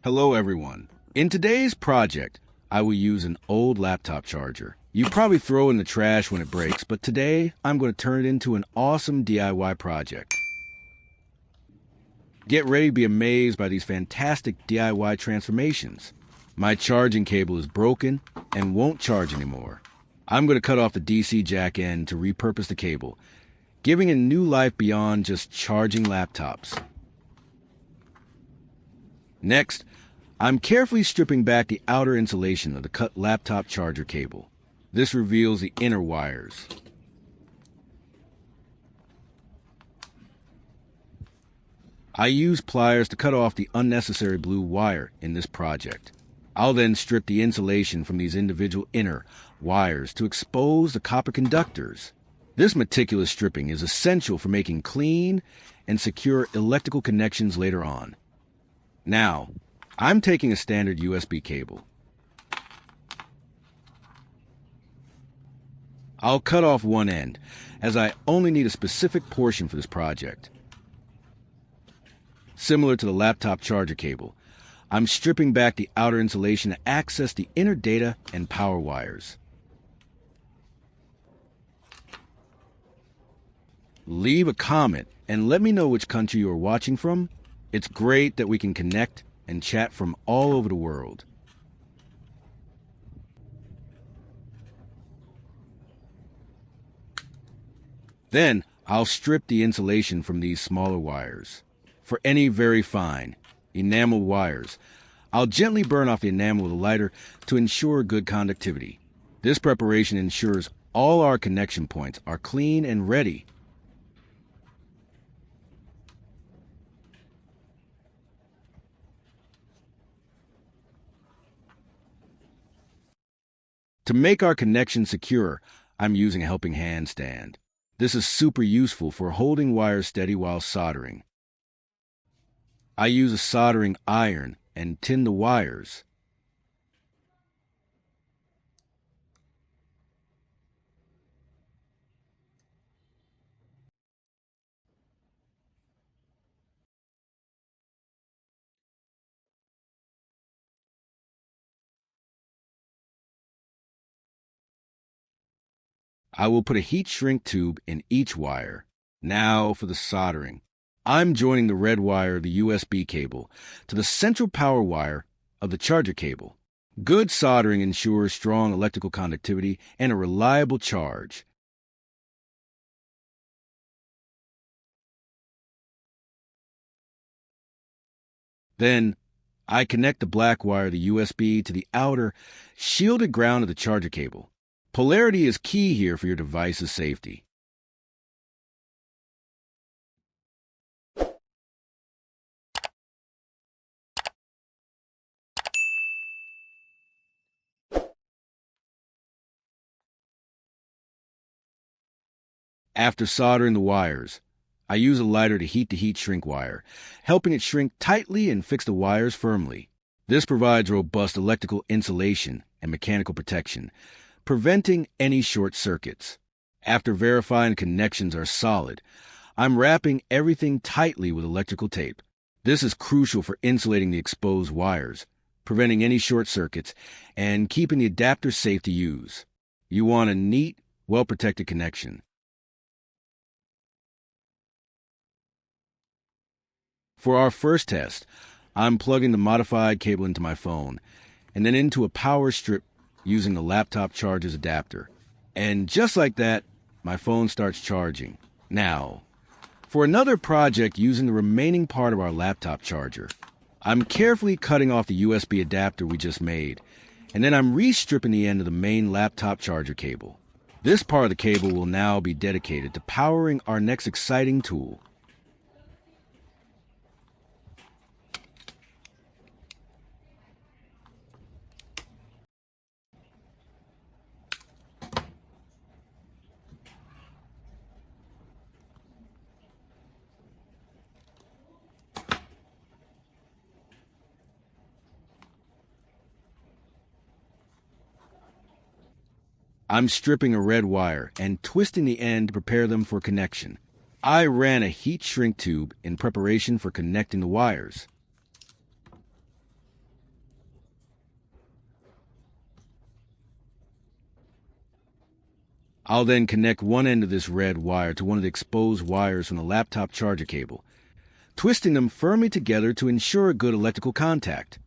Hello everyone. In today's project, I will use an old laptop charger. You probably throw it in the trash when it breaks, but today I'm going to turn it into an awesome DIY project. Get ready to be amazed by these fantastic DIY transformations. My charging cable is broken and won't charge anymore. I'm going to cut off the DC jack end to repurpose the cable, giving it new life beyond just charging laptops. Next, I'm carefully stripping back the outer insulation of the cut laptop charger cable. This reveals the inner wires. I use pliers to cut off the unnecessary blue wire in this project. I'll then strip the insulation from these individual inner wires to expose the copper conductors. This meticulous stripping is essential for making clean and secure electrical connections later on. Now, I'm taking a standard USB cable. I'll cut off one end, as I only need a specific portion for this project. Similar to the laptop charger cable, I'm stripping back the outer insulation to access the inner data and power wires. Leave a comment and let me know which country you are watching from. It's great that we can connect and chat from all over the world. Then I'll strip the insulation from these smaller wires. For any very fine, enamel wires, I'll gently burn off the enamel with a lighter to ensure good conductivity. This preparation ensures all our connection points are clean and ready. To make our connection secure, I'm using a helping hand stand. This is super useful for holding wires steady while soldering. I use a soldering iron and tin the wires. I will put a heat shrink tube in each wire. Now for the soldering. I'm joining the red wire of the USB cable to the central power wire of the charger cable. Good soldering ensures strong electrical conductivity and a reliable charge. Then, I connect the black wire of the USB to the outer, shielded ground of the charger cable. Polarity is key here for your device's safety. After soldering the wires, I use a lighter to heat the heat shrink wire, helping it shrink tightly and fix the wires firmly. This provides robust electrical insulation and mechanical protection, preventing any short circuits. After verifying connections are solid, I'm wrapping everything tightly with electrical tape. This is crucial for insulating the exposed wires, preventing any short circuits, and keeping the adapter safe to use. You want a neat, well-protected connection. For our first test, I'm plugging the modified cable into my phone, and then into a power strip using the laptop charger's adapter. And just like that, my phone starts charging. Now, for another project using the remaining part of our laptop charger, I'm carefully cutting off the USB adapter we just made, and then I'm re-stripping the end of the main laptop charger cable. This part of the cable will now be dedicated to powering our next exciting tool. I'm stripping a red wire and twisting the end to prepare them for connection. I ran a heat shrink tube in preparation for connecting the wires. I'll then connect one end of this red wire to one of the exposed wires from the laptop charger cable, twisting them firmly together to ensure a good electrical contact.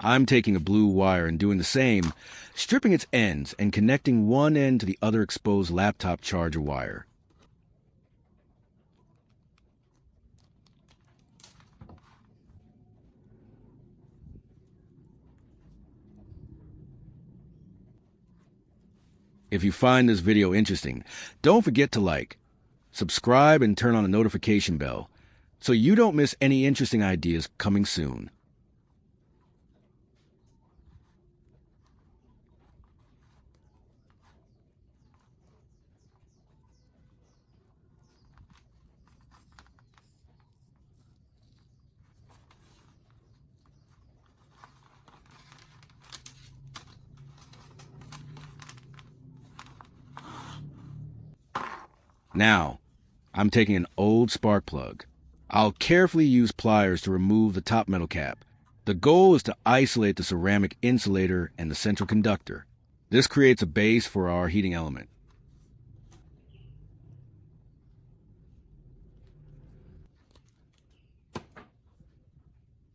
I'm taking a blue wire and doing the same, stripping its ends and connecting one end to the other exposed laptop charger wire. If you find this video interesting, don't forget to like, subscribe, and turn on the notification bell so you don't miss any interesting ideas coming soon. Now, I'm taking an old spark plug. I'll carefully use pliers to remove the top metal cap. The goal is to isolate the ceramic insulator and the central conductor. This creates a base for our heating element.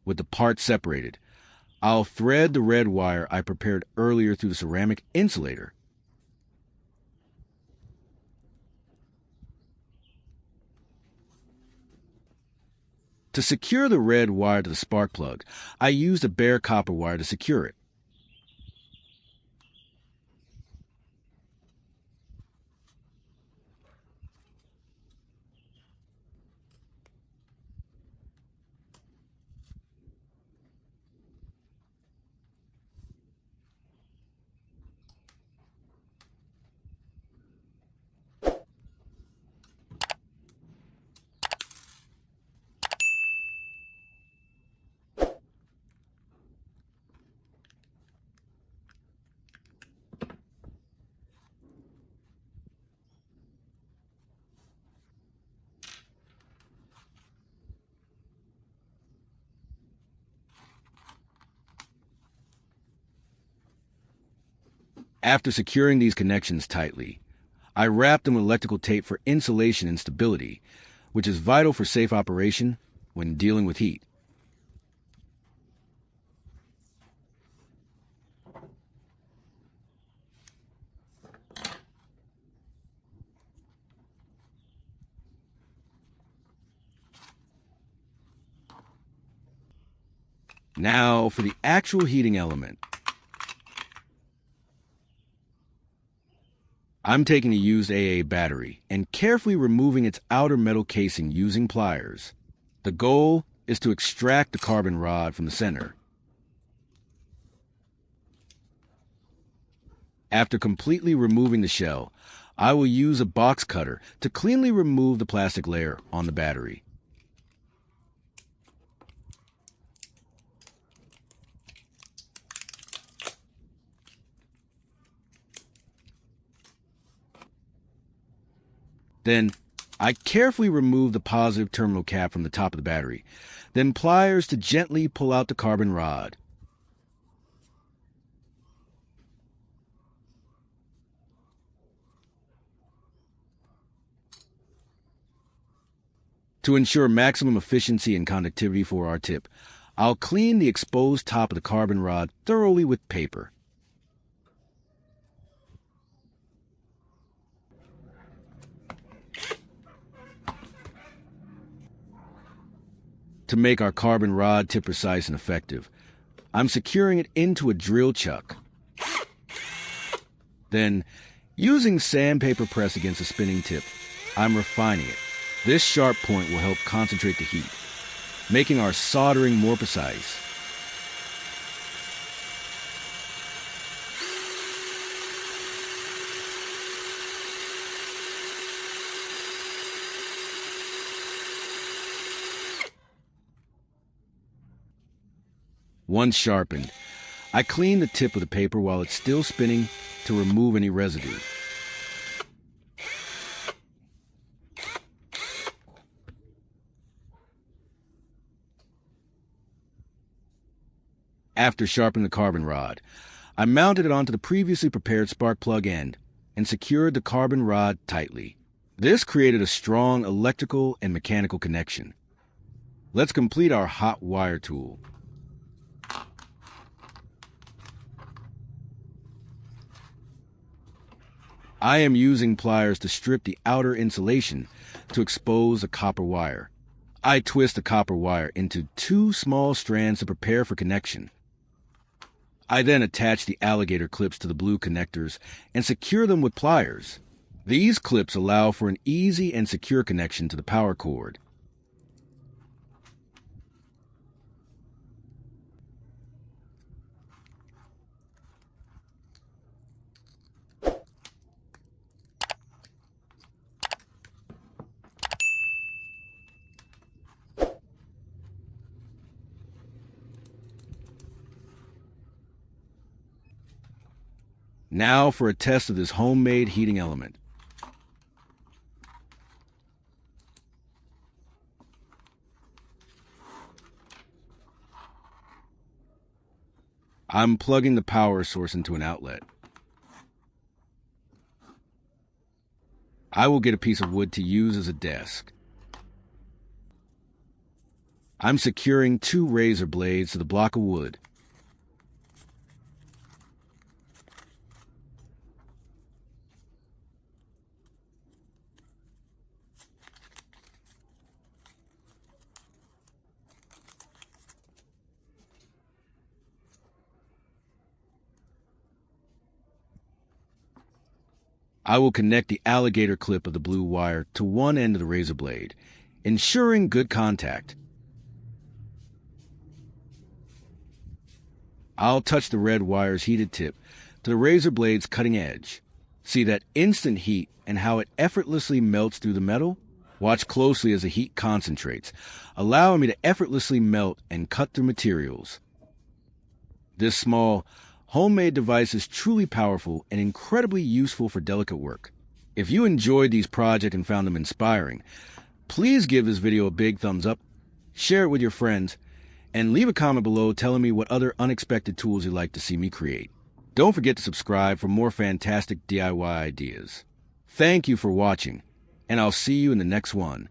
With the parts separated, I'll thread the red wire I prepared earlier through the ceramic insulator. To secure the red wire to the spark plug, I used a bare copper wire to secure it. After securing these connections tightly, I wrap them with electrical tape for insulation and stability, which is vital for safe operation when dealing with heat. Now for the actual heating element. I'm taking a used AA battery and carefully removing its outer metal casing using pliers. The goal is to extract the carbon rod from the center. After completely removing the shell, I will use a box cutter to cleanly remove the plastic layer on the battery. Then, I carefully remove the positive terminal cap from the top of the battery, then pliers to gently pull out the carbon rod. To ensure maximum efficiency and conductivity for our tip, I'll clean the exposed top of the carbon rod thoroughly with paper. To make our carbon rod tip precise and effective, I'm securing it into a drill chuck. Then, using sandpaper press against a spinning tip, I'm refining it. This sharp point will help concentrate the heat, making our soldering more precise. Once sharpened, I clean the tip of the paper while it's still spinning to remove any residue. After sharpening the carbon rod, I mounted it onto the previously prepared spark plug end and secured the carbon rod tightly. This created a strong electrical and mechanical connection. Let's complete our hot wire tool. I am using pliers to strip the outer insulation to expose the copper wire. I twist the copper wire into 2 small strands to prepare for connection. I then attach the alligator clips to the blue connectors and secure them with pliers. These clips allow for an easy and secure connection to the power cord. Now for a test of this homemade heating element. I'm plugging the power source into an outlet. I will get a piece of wood to use as a desk. I'm securing 2 razor blades to the block of wood. I will connect the alligator clip of the blue wire to one end of the razor blade, ensuring good contact. I'll touch the red wire's heated tip to the razor blade's cutting edge. See that instant heat and how it effortlessly melts through the metal? Watch closely as the heat concentrates, allowing me to effortlessly melt and cut through materials. This small, homemade device is truly powerful and incredibly useful for delicate work. If you enjoyed these projects and found them inspiring, please give this video a big thumbs up, share it with your friends, and leave a comment below telling me what other unexpected tools you'd like to see me create. Don't forget to subscribe for more fantastic DIY ideas. Thank you for watching, and I'll see you in the next one.